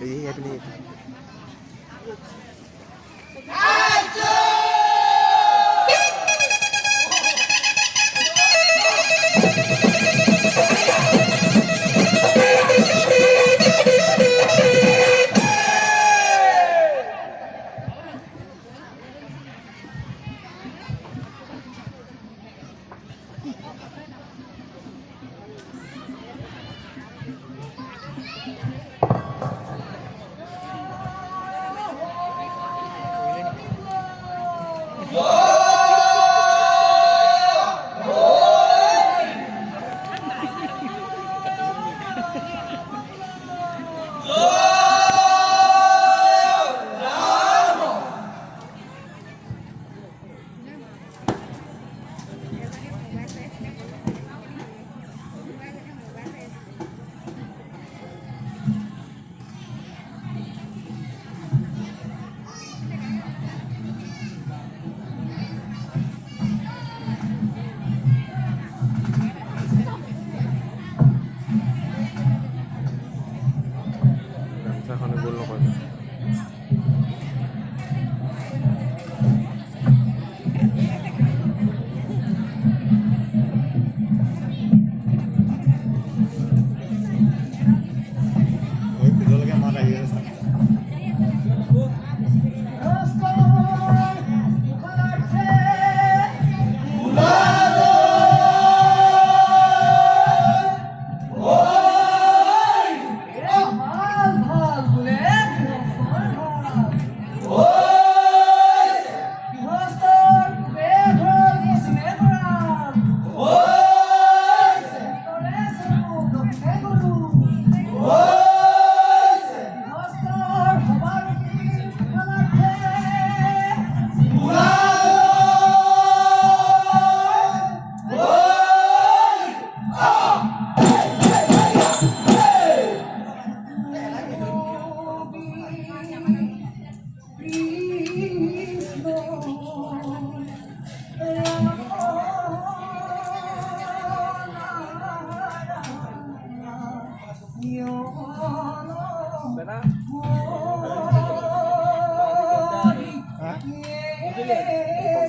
Iya, pilih.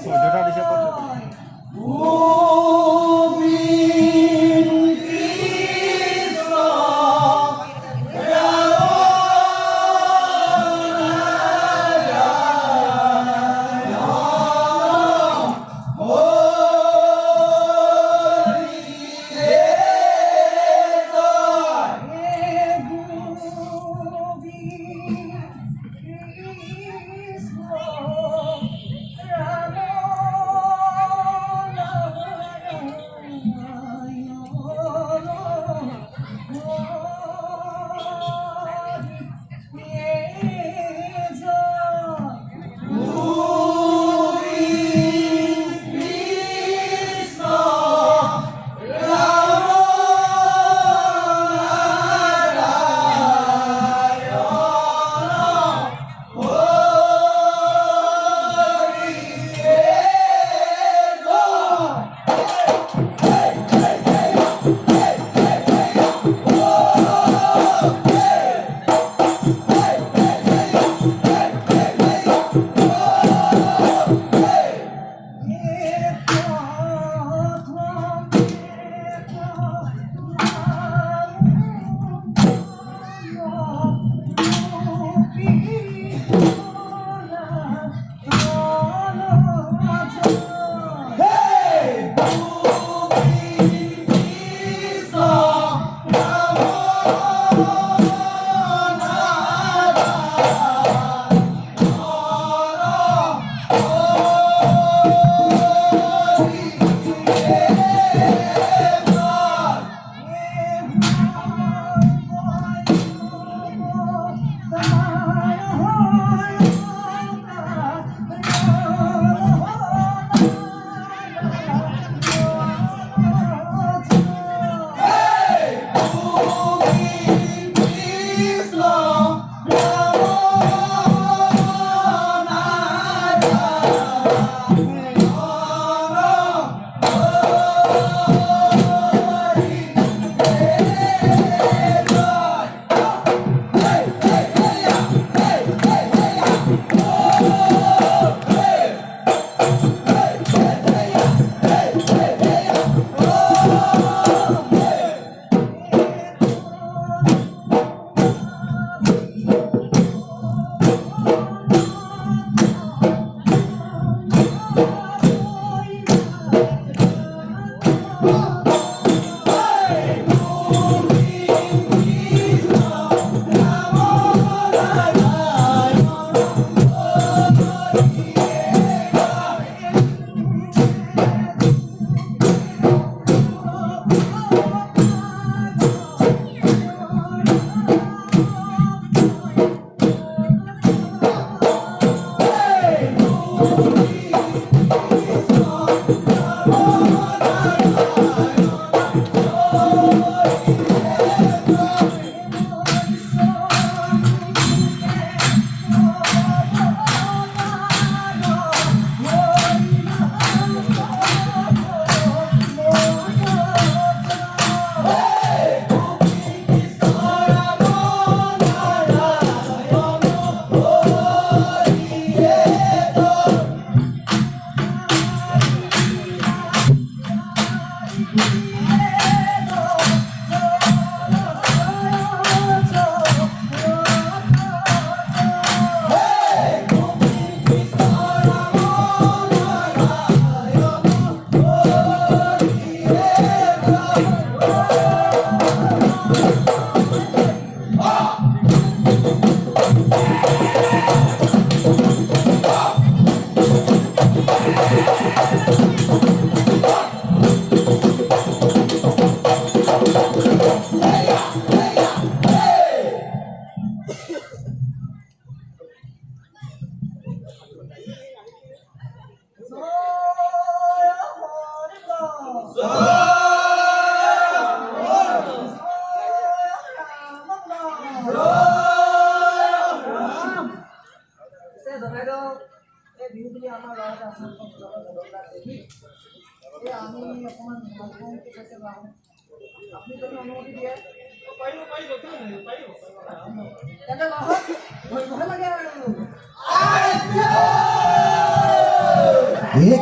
Saudara di siapa? Be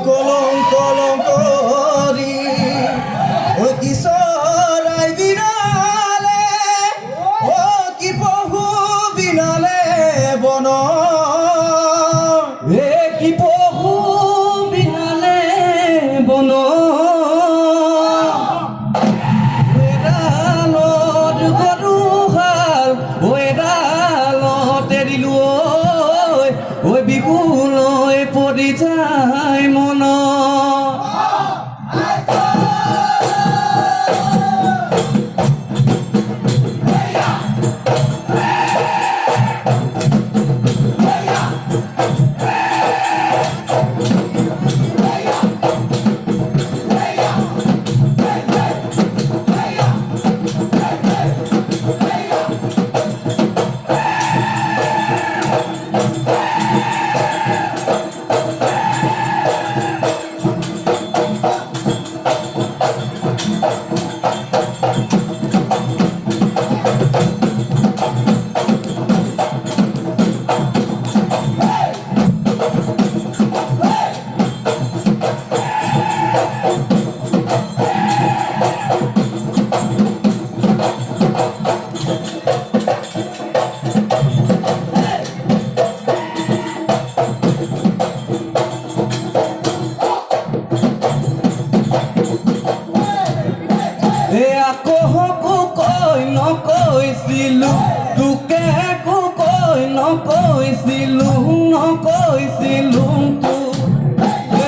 Kolong Kolong করি ও কি সরাই বিনালে ও কি বহু বিনালে বন এ কি বহু বিনালে বন এডালত গৰু হাল ও এডালত এৰিলো ঐ বিকুলৈ পৰি যায় মন নকৈছিলো তোকে কৈ নকৈছিলো নকৈছিলো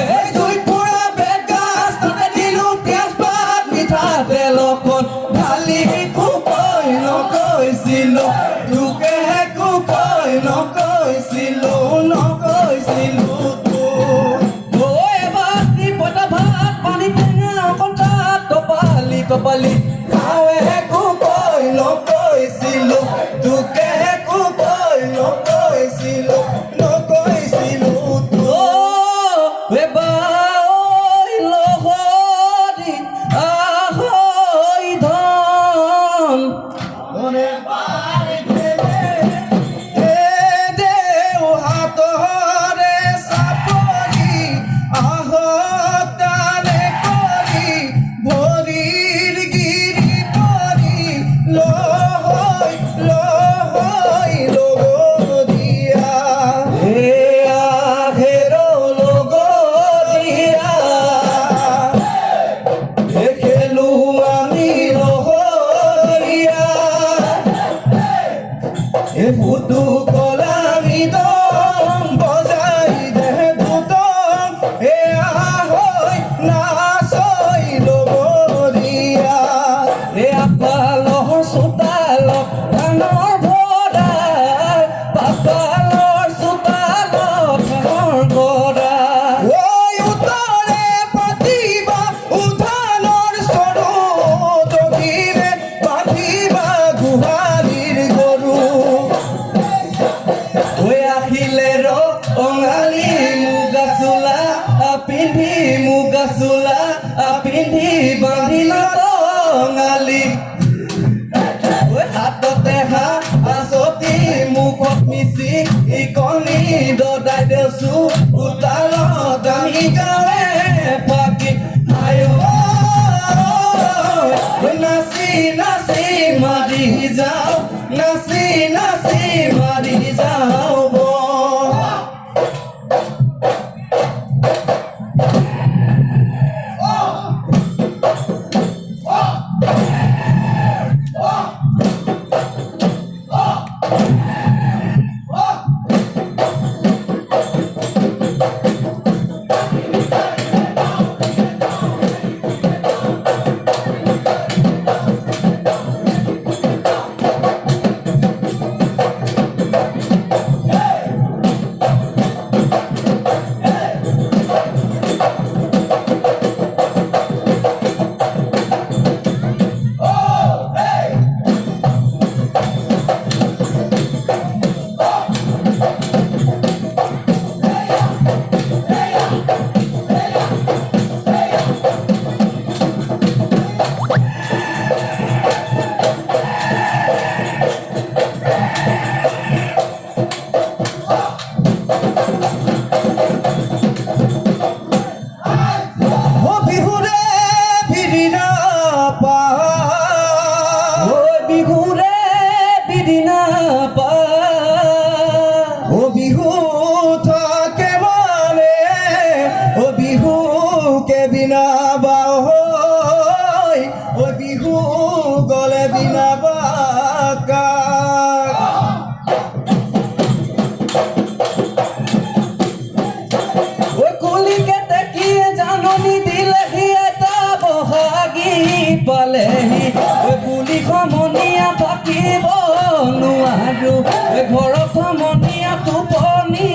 এই জুই পুৰা বেগাছ তাতে দিলো পিয়াজ পাত মিঠাতেল অকণ ঢালি কৈ নকৈছিলো তোকে কৈ নকৈছিলো নকৈছিলো এবাৰ পইতা ভাত পানী টেঙা অকণ তাত টপালি টপালি খাৱে কৈ নকৈছিলো তোকে কৈ নকৈছিলো নকৈছিলো এবাৰ লহৰি আহৈ ধন ধনে পাৰি দেও হাতৰে চাপৰি আহতালে কৰি ভৰিৰ গিৰি কৰি লহৈ লহৈ লগৰীয়া আঘেৰ লগৰীয়া খেলো আমি লহৰীয়া ফুটু কলামি দম বজাই দে দুদম এয়া হৈ নাচই লগৰীয়া আপালৰ চোতালত ধানৰ ভৰাই পাপালৰ চোতালত ধানৰ গৰাই ঐ উত্তৰে পাতিবা উঠানৰ চৰু দক্ষিণে বান্ধিবা গোহালিৰ গৰু ঐ আহিলে ৰঙালী মুগা চোলা পিন্ধি মুগা চোলা পিন্ধি বান্ধিল টঙালী হাততে হাঁচতি মুখত মিচি ইকণি দদাই দেছো উতালত আমি গাঁৱে পাকি নাচি নাচি মাৰি যাওঁ নাচি নাচি মাৰি যাওঁ গাৰু ঘৰত সমনীয়া টোপনি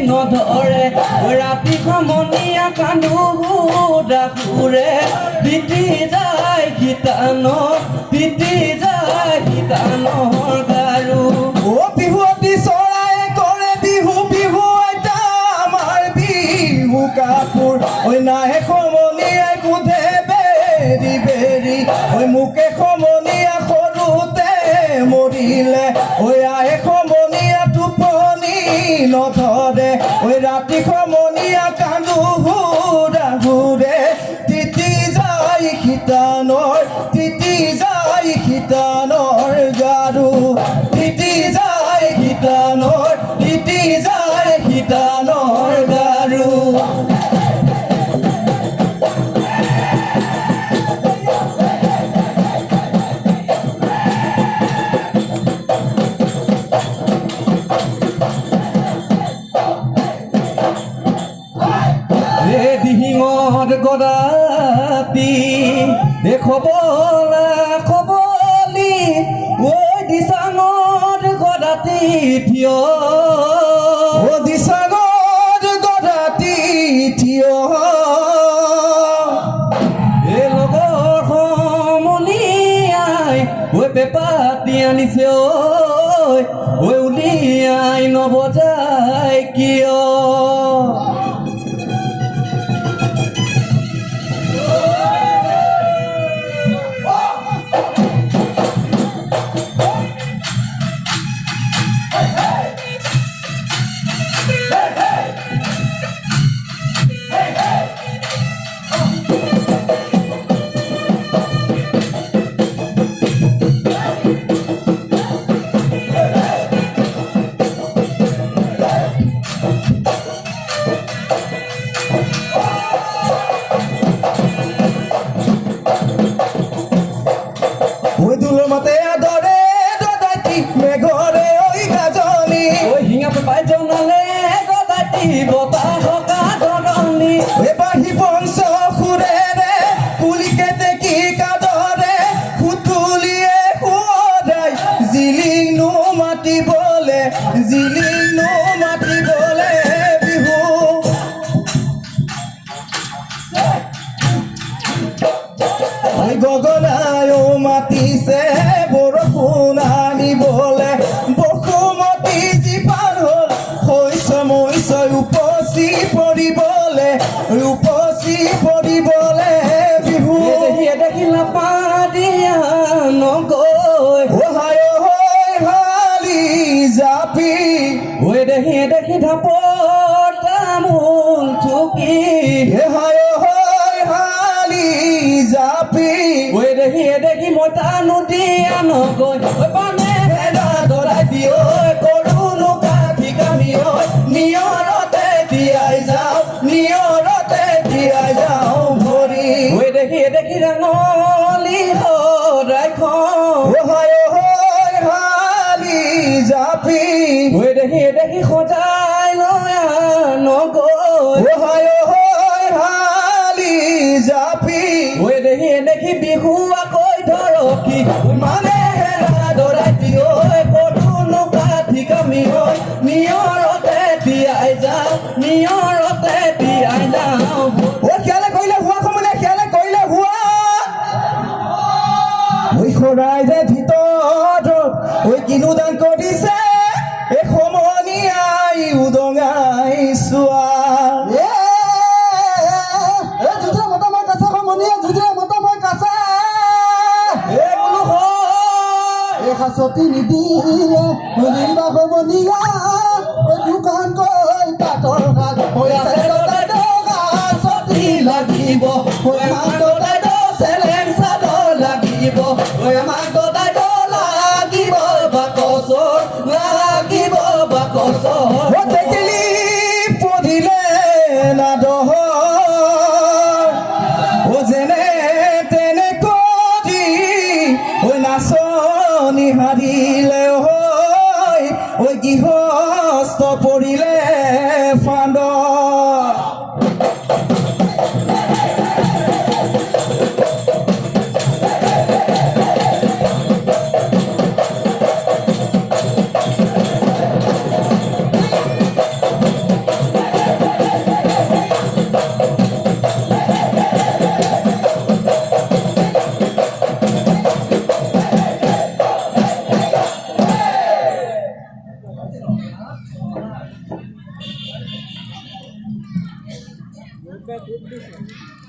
নধৰে ৰাতি সমনীয়া কান্দো ডাকুৰে তিতি যায় গীতানৰ গাৰু অ বিহুৱতী চৰাই কৰে বিহু বিহু আইতা আমাৰ বিহু কাপোৰ ঐ নাহে সমনীয়াই কোধে বেৰি বেৰি ঐ মোকে সমনীয়া সৰুতে মৰিলে ঐ আহে সমনীয়া টোপনি নধৰে ঐ ৰাতি সমনীয়া কান্দো ঘূৰে তিতি যায় গীতানৰ গাৰু তিতি যায় গীতানৰ গাৰু দিহিঙত গদাতি খবলি ঐ দিচাঙত গদাতি থিয় ও দিছাঙত গদাতি থিয় লগৰ সমনীয়াই ঐ পেপাতি আনিছে ঐ উলিয়াই নবজাই কিয় ওই দুলৰ মাতে আদৰে দদাইতি মেঘৰে ঐ গাজনি ঐ হিঙা পাই জনালে গদাতি বতাহ কাদৰণি ঐ বাঢ়ি পঞ্চ সুৰেৰে কুলিকেতে কি কাদৰে সুতুলিয়ে সুৱদাই জিলিং নো মাতিবলে বিহু ঐ গগনায়ো মাতিছে বৰষুণ আনিবলে বসুমতী জীপাল হ'ল শস্য উপচি পৰিবলে বিহু দেখিলা পাদিয়া নগৈ ওহায় হৈ হালি জাপি ঐ দেখি ঢাপৰ তামোল চুকি এহায় হৈ হালি জাপি ঐ দেখি মই টানো দিয়া নগৈ ঐ পানে ভেদা দৰাই দিয় কৰুণো কাঠি কামি নিয়ৰতে দিয়াই যাওঁ ভৰি ঐ দেখি ৰাঙলী সদায় ওহায় হৈ হালি জাপি ঐ দেখি সজাই লয়া নগৈ ওহায় হৈ হালি জাপি ঐ দেখি বিহু আকৌ ধৰকি মানে হেৰা দৰাই দিয় কৰুণো কাঠি কামি নিয়ৰতে দিয়াই যাওঁ ও খেয়ালে কইলে হুয়া সমনে খেয়ালে কইলে হুয়া ওই খৰাই যে ভিতৰত ওই কিনো দান কৰিছে এ সমনীয়াই উদঙাই চোৱা যুদ্ধ মতা মই কাছা সমনীয়া যুদ্ধ মতা মই কাছা বোলো হয় সাচতি নিদিয়ে নদীবা সমনীয়া দোকান কৈ পাতৰ ঘাট হৈ আছে ছটি লাগিব চেলেং চাদৰ লাগিব বাকচৰ টেকেলি পঢ়িলে নাদহ যেনে তেনে কৰি নাচনি হাৰিলে গৃহস্থ পৰিলে ফান্দ Bukan,